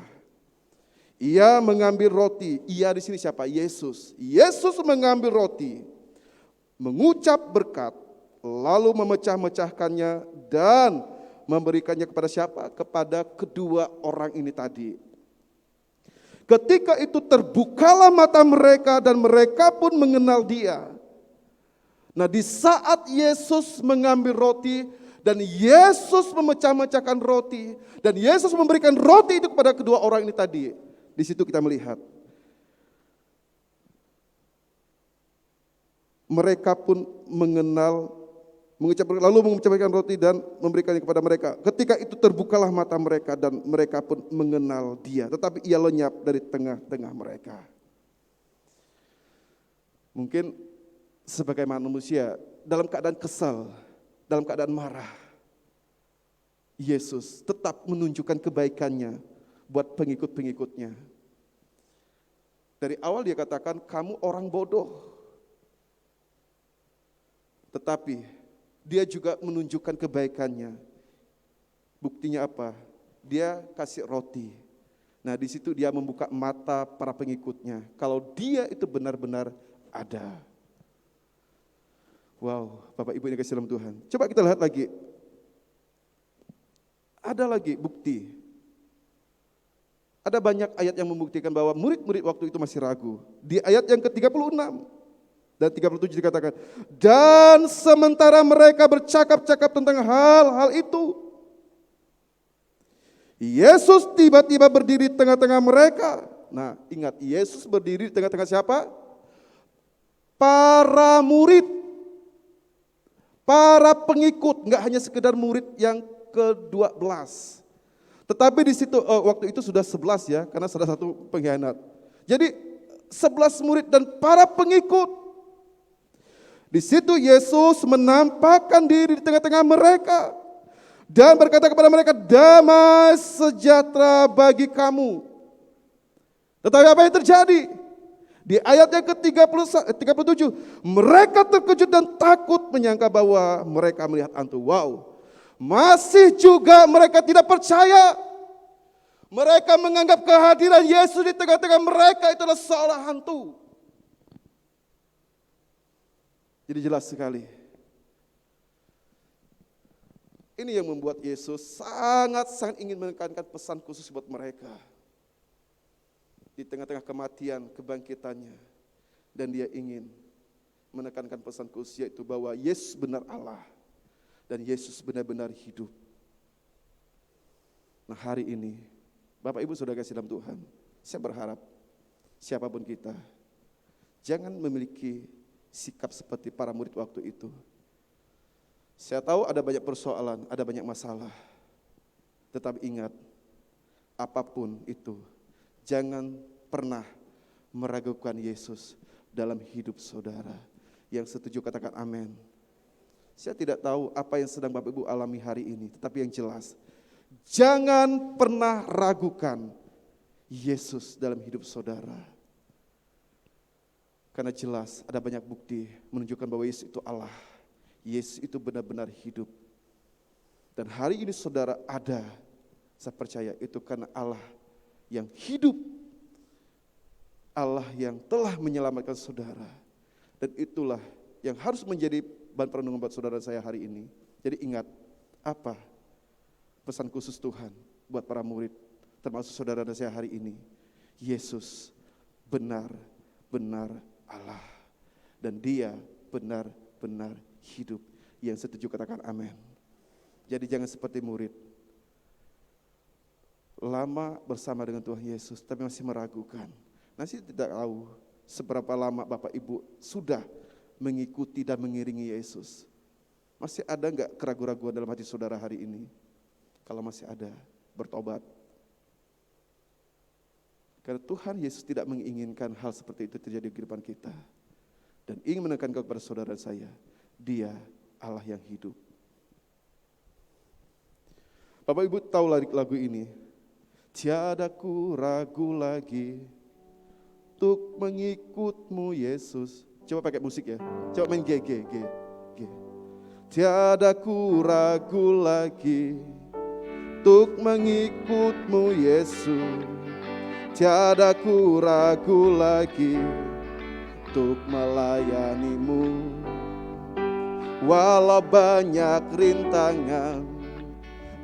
ia mengambil roti. Ia di sini siapa? Yesus. Yesus mengambil roti, mengucap berkat, lalu memecah-mecahkannya dan memberikannya kepada siapa? Kepada kedua orang ini tadi. Ketika itu terbukalah mata mereka dan mereka pun mengenal Dia. Nah, di saat Yesus mengambil roti dan Yesus memecah-mecahkan roti dan Yesus memberikan roti itu kepada kedua orang ini tadi, di situ kita melihat mereka pun mengenal, lalu mengucapkan roti dan memberikannya kepada mereka. Ketika itu terbukalah mata mereka dan mereka pun mengenal Dia, tetapi Ia lenyap dari tengah-tengah mereka. Mungkin sebagai manusia dalam keadaan kesal, dalam keadaan marah, Yesus tetap menunjukkan kebaikannya buat pengikut-pengikutnya. Dari awal Dia katakan, kamu orang bodoh. Tetapi Dia juga menunjukkan kebaikannya. Buktinya apa? Dia kasih roti. Nah, di situ Dia membuka mata para pengikutnya. Kalau Dia itu benar-benar ada. Wow, Bapak Ibu yang kasih dalam Tuhan. Coba kita lihat lagi. Ada lagi bukti. Ada banyak ayat yang membuktikan bahwa murid-murid waktu itu masih ragu. Di ayat yang ke-36 dan 37 dikatakan, dan sementara mereka bercakap-cakap tentang hal-hal itu, Yesus tiba-tiba berdiri di tengah-tengah mereka. Nah, ingat, Yesus berdiri di tengah-tengah siapa? Para murid. Para pengikut, enggak hanya sekedar murid yang ke-12. Tetapi di situ waktu itu sudah 11 ya, karena salah satu pengkhianat. Jadi 11 murid dan para pengikut. Di situ Yesus menampakkan diri di tengah-tengah mereka dan berkata kepada mereka, damai sejahtera bagi kamu. Tetapi apa yang terjadi? Di ayat yang ke-37, mereka terkejut dan takut menyangka bahwa mereka melihat hantu. Wow, masih juga mereka tidak percaya. Mereka menganggap kehadiran Yesus di tengah-tengah mereka itu adalah seolah hantu. Jadi jelas sekali. Ini yang membuat Yesus sangat-sangat ingin menekankan pesan khusus buat mereka. Di tengah-tengah kematian, kebangkitannya. Dan Dia ingin menekankan pesan khusus, yaitu bahwa Yesus benar Allah. Dan Yesus benar-benar hidup. Nah, hari ini, Bapak Ibu Saudara kasih dalam Tuhan, saya berharap siapapun kita, jangan memiliki sikap seperti para murid waktu itu. Saya tahu ada banyak persoalan, ada banyak masalah. Tetapi ingat, apapun itu, jangan pernah meragukan Yesus dalam hidup saudara. Yang setuju katakan amin. Saya tidak tahu apa yang sedang Bapak Ibu alami hari ini, tetapi yang jelas, jangan pernah ragukan Yesus dalam hidup saudara. Karena jelas ada banyak bukti menunjukkan bahwa Yesus itu Allah. Yesus itu benar-benar hidup. Dan hari ini saudara ada, saya percaya itu karena Allah yang hidup, Allah yang telah menyelamatkan saudara. Dan itulah yang harus menjadi bahan perenungan buat saudara saya hari ini. Jadi ingat, apa pesan khusus Tuhan buat para murid, termasuk saudara dan saya hari ini? Yesus benar-benar Allah. Dan Dia benar-benar hidup. Yang setuju katakan amin. Jadi jangan seperti murid. Lama bersama dengan Tuhan Yesus tapi masih meragukan. Nanti tidak tahu seberapa lama Bapak Ibu sudah mengikuti dan mengiringi Yesus. Masih ada enggak keraguan-raguan dalam hati saudara hari ini? Kalau masih ada, bertobat. Karena Tuhan Yesus tidak menginginkan hal seperti itu terjadi di kehidupan kita. Dan ingin menekankan kepada saudara saya, Dia Allah yang hidup. Bapak Ibu tahu lagu ini? Tiada ku ragu lagi untuk mengikut-Mu Yesus. Coba pakai musik ya. Coba main G. Tiada ku ragu lagi untuk mengikut-Mu Yesus. Tiada ku ragu lagi untuk melayani-Mu. Walau banyak rintangan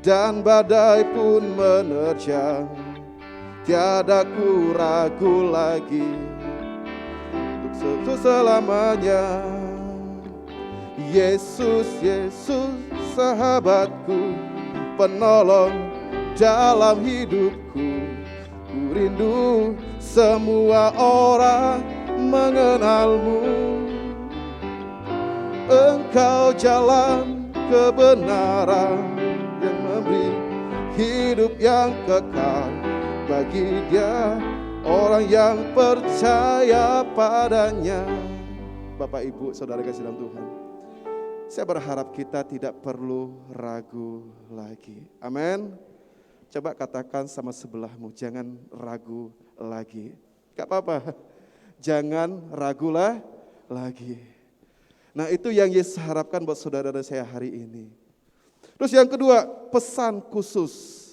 dan badai pun menerjang, tiada ku ragu lagi untuk selamanya. Yesus, Yesus sahabatku, penolong dalam hidupku. Ku rindu semua orang mengenal-Mu. Engkau jalan kebenaran yang memberi hidup yang kekal bagi dia orang yang percaya padanya. Bapak Ibu saudara kasih dalam Tuhan, saya berharap kita tidak perlu ragu lagi. Amin. Coba katakan sama sebelahmu, jangan ragu lagi. Gak apa-apa, jangan ragulah lagi. Nah itu yang Yesus harapkan buat saudara dan saya hari ini. Terus yang kedua, pesan khusus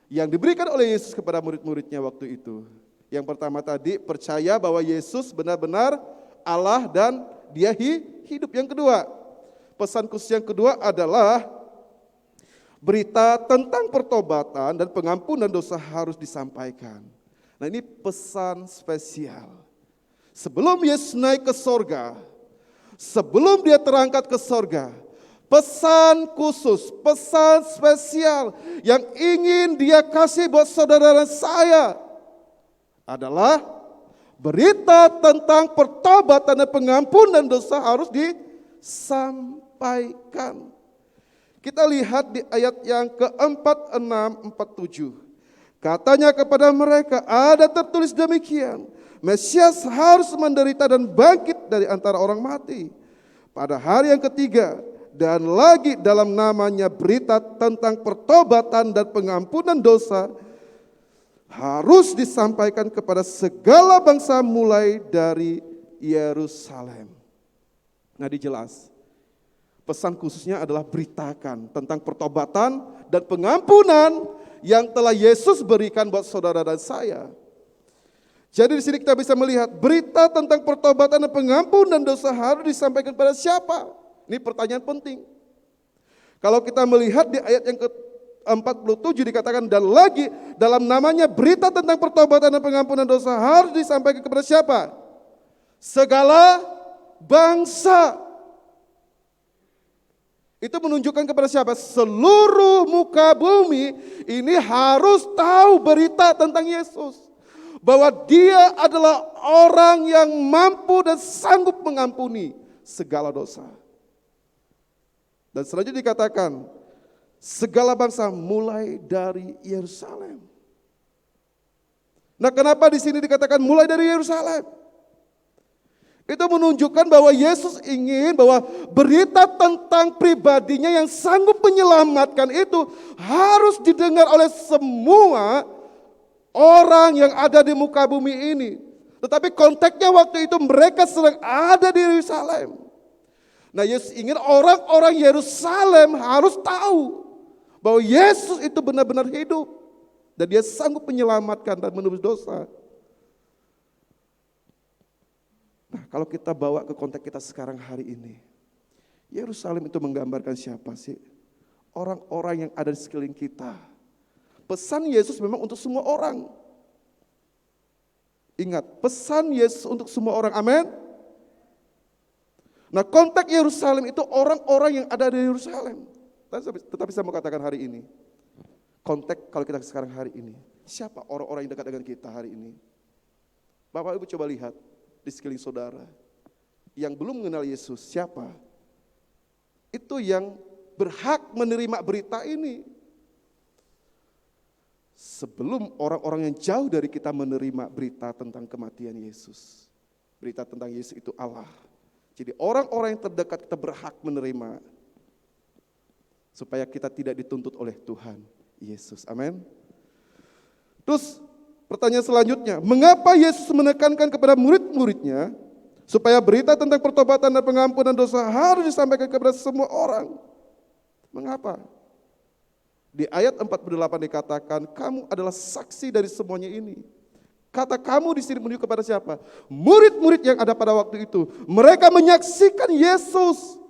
yang diberikan oleh Yesus kepada murid-muridnya waktu itu. Yang pertama tadi, percaya bahwa Yesus benar-benar Allah dan Dia hidup. Yang kedua, pesan khusus yang kedua adalah berita tentang pertobatan dan pengampunan dosa harus disampaikan. Nah ini pesan spesial. Sebelum Yesus naik ke sorga, sebelum Dia terangkat ke sorga, pesan khusus, pesan spesial yang ingin Dia kasih buat saudara dan saya adalah berita tentang pertobatan dan pengampunan dosa harus disampaikan. Kita lihat di ayat yang ke-4, 6, 4, 7. Katanya kepada mereka, ada tertulis demikian, Mesias harus menderita dan bangkit dari antara orang mati pada hari yang ketiga, dan lagi dalam namanya berita tentang pertobatan dan pengampunan dosa harus disampaikan kepada segala bangsa mulai dari Yerusalem. Nah dijelas, pesan khususnya adalah beritakan tentang pertobatan dan pengampunan yang telah Yesus berikan buat saudara dan saya. Jadi di sini kita bisa melihat berita tentang pertobatan dan pengampunan dosa harus disampaikan kepada siapa? Ini pertanyaan penting. Kalau kita melihat di ayat yang ke-47 dikatakan, dan lagi dalam namanya berita tentang pertobatan dan pengampunan dosa harus disampaikan kepada siapa? Segala bangsa. Itu menunjukkan kepada siapa? Seluruh muka bumi ini harus tahu berita tentang Yesus. Bahwa Dia adalah orang yang mampu dan sanggup mengampuni segala dosa. Dan selanjutnya dikatakan, segala bangsa mulai dari Yerusalem. Nah kenapa di sini dikatakan mulai dari Yerusalem? Itu menunjukkan bahwa Yesus ingin bahwa berita tentang pribadinya yang sanggup menyelamatkan itu harus didengar oleh semua orang yang ada di muka bumi ini. Tetapi konteksnya waktu itu mereka sedang ada di Yerusalem. Nah Yesus ingin orang-orang Yerusalem harus tahu bahwa Yesus itu benar-benar hidup. Dan Dia sanggup menyelamatkan dan menebus dosa. Nah, kalau kita bawa ke konteks kita sekarang hari ini, Yerusalem itu menggambarkan siapa sih? Orang-orang yang ada di sekeliling kita. Pesan Yesus memang untuk semua orang. Ingat, pesan Yesus untuk semua orang, amin? Nah, konteks Yerusalem itu orang-orang yang ada di Yerusalem. Tetapi saya mau katakan hari ini, konteks kalau kita sekarang hari ini, siapa orang-orang yang dekat dengan kita hari ini? Bapak Ibu coba lihat di sekeliling saudara, yang belum mengenal Yesus, siapa? Itu yang berhak menerima berita ini. Sebelum orang-orang yang jauh dari kita menerima berita tentang kematian Yesus. Berita tentang Yesus itu Allah. Jadi orang-orang yang terdekat kita berhak menerima. Supaya kita tidak dituntut oleh Tuhan Yesus. Amin. Terus pertanyaan selanjutnya, mengapa Yesus menekankan kepada murid-muridnya supaya berita tentang pertobatan dan pengampunan dosa harus disampaikan kepada semua orang? Mengapa? Di ayat 48 dikatakan, kamu adalah saksi dari semuanya ini. Kata kamu di sini menuju kepada siapa? Murid-murid yang ada pada waktu itu. Mereka menyaksikan Yesus.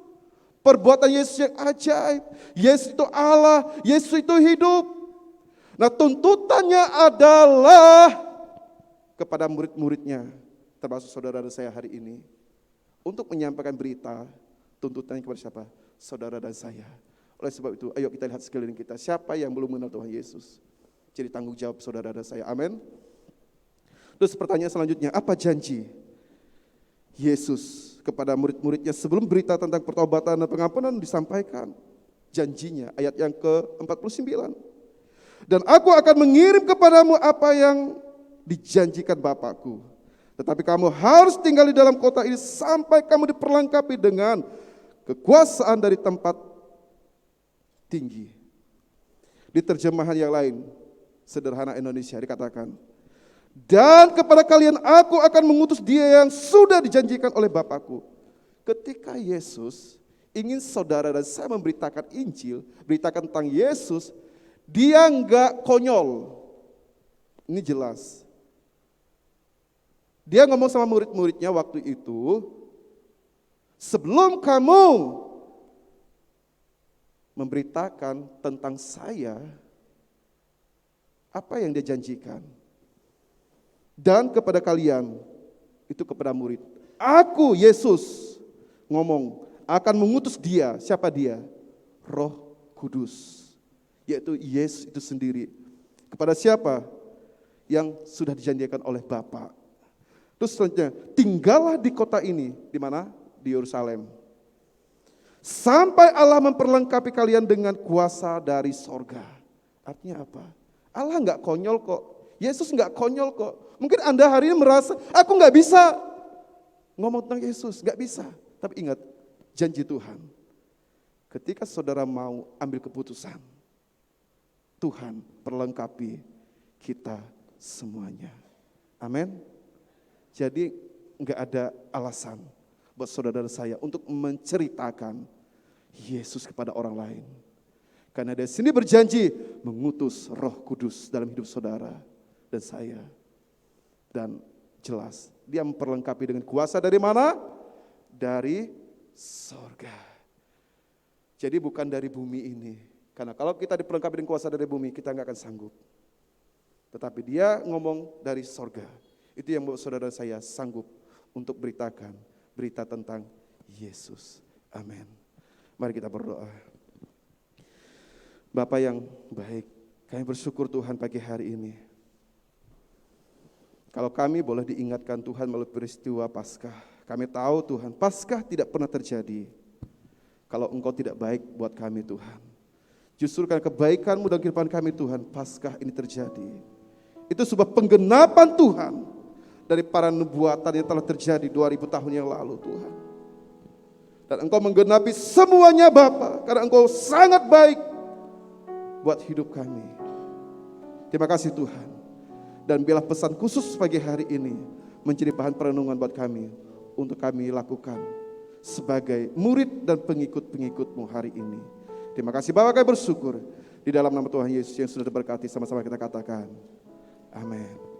Perbuatan Yesus yang ajaib. Yesus itu Allah, Yesus itu hidup. Nah, tuntutannya adalah kepada murid-muridnya, termasuk saudara dan saya hari ini, untuk menyampaikan berita, tuntutannya kepada siapa? Saudara dan saya. Oleh sebab itu, ayo kita lihat sekeliling kita, siapa yang belum mengenal Tuhan Yesus. Jadi tanggung jawab saudara dan saya, amin. Terus pertanyaan selanjutnya, apa janji Yesus kepada murid-muridnya sebelum berita tentang pertobatan dan pengampunan disampaikan? Janjinya, ayat yang ke-49. Dan aku akan mengirim kepadamu apa yang dijanjikan Bapakku. Tetapi kamu harus tinggal di dalam kota ini sampai kamu diperlengkapi dengan kekuasaan dari tempat tinggi. Di terjemahan yang lain, sederhana Indonesia dikatakan, dan kepada kalian aku akan mengutus dia yang sudah dijanjikan oleh Bapakku. Ketika Yesus ingin saudara dan saya memberitakan Injil, beritakan tentang Yesus, dia enggak konyol. Ini jelas. Dia ngomong sama murid-muridnya waktu itu, sebelum kamu memberitakan tentang saya, apa yang dia janjikan? Dan kepada kalian, itu kepada murid, aku Yesus ngomong akan mengutus dia. Siapa dia? Roh Kudus, yaitu Yesus itu sendiri. Kepada siapa? Yang sudah dijanjikan oleh Bapa. Terus selanjutnya, tinggallah di kota ini. Di mana? Di Yerusalem. Sampai Allah memperlengkapi kalian dengan kuasa dari sorga. Artinya apa? Allah enggak konyol kok. Yesus enggak konyol kok. Mungkin Anda hari ini merasa, aku enggak bisa ngomong tentang Yesus. Enggak bisa. Tapi ingat, janji Tuhan. Ketika saudara mau ambil keputusan, Tuhan perlengkapi kita semuanya. Amin. Jadi enggak ada alasan buat saudara dan saya untuk menceritakan Yesus kepada orang lain. Karena dia sini berjanji mengutus Roh Kudus dalam hidup saudara dan saya. Dan jelas, dia memperlengkapi dengan kuasa dari mana? Dari sorga. Jadi bukan dari bumi ini. Karena kalau kita diperlengkapi dengan kuasa dari bumi, kita nggak akan sanggup. Tetapi dia ngomong dari sorga. Itu yang membuat saudara saya sanggup untuk beritakan berita tentang Yesus. Amin. Mari kita berdoa. Bapa yang baik, kami bersyukur Tuhan pagi hari ini. Kalau kami boleh diingatkan Tuhan melalui peristiwa Paskah, kami tahu Tuhan, Paskah tidak pernah terjadi kalau Engkau tidak baik buat kami Tuhan. Justru karena kebaikan-Mu dalam kehidupan kami Tuhan, Paskah ini terjadi. Itu sebuah penggenapan Tuhan dari para nubuatan yang telah terjadi 2000 tahun yang lalu Tuhan. Dan Engkau menggenapi semuanya Bapa, karena Engkau sangat baik buat hidup kami. Terima kasih Tuhan. Dan biarlah pesan khusus pagi hari ini menjadi bahan perenungan buat kami, untuk kami lakukan sebagai murid dan pengikut-pengikut-Mu hari ini. Terima kasih Bapa, kami bersyukur. Di dalam nama Tuhan Yesus yang sudah diberkati, sama-sama kita katakan amin.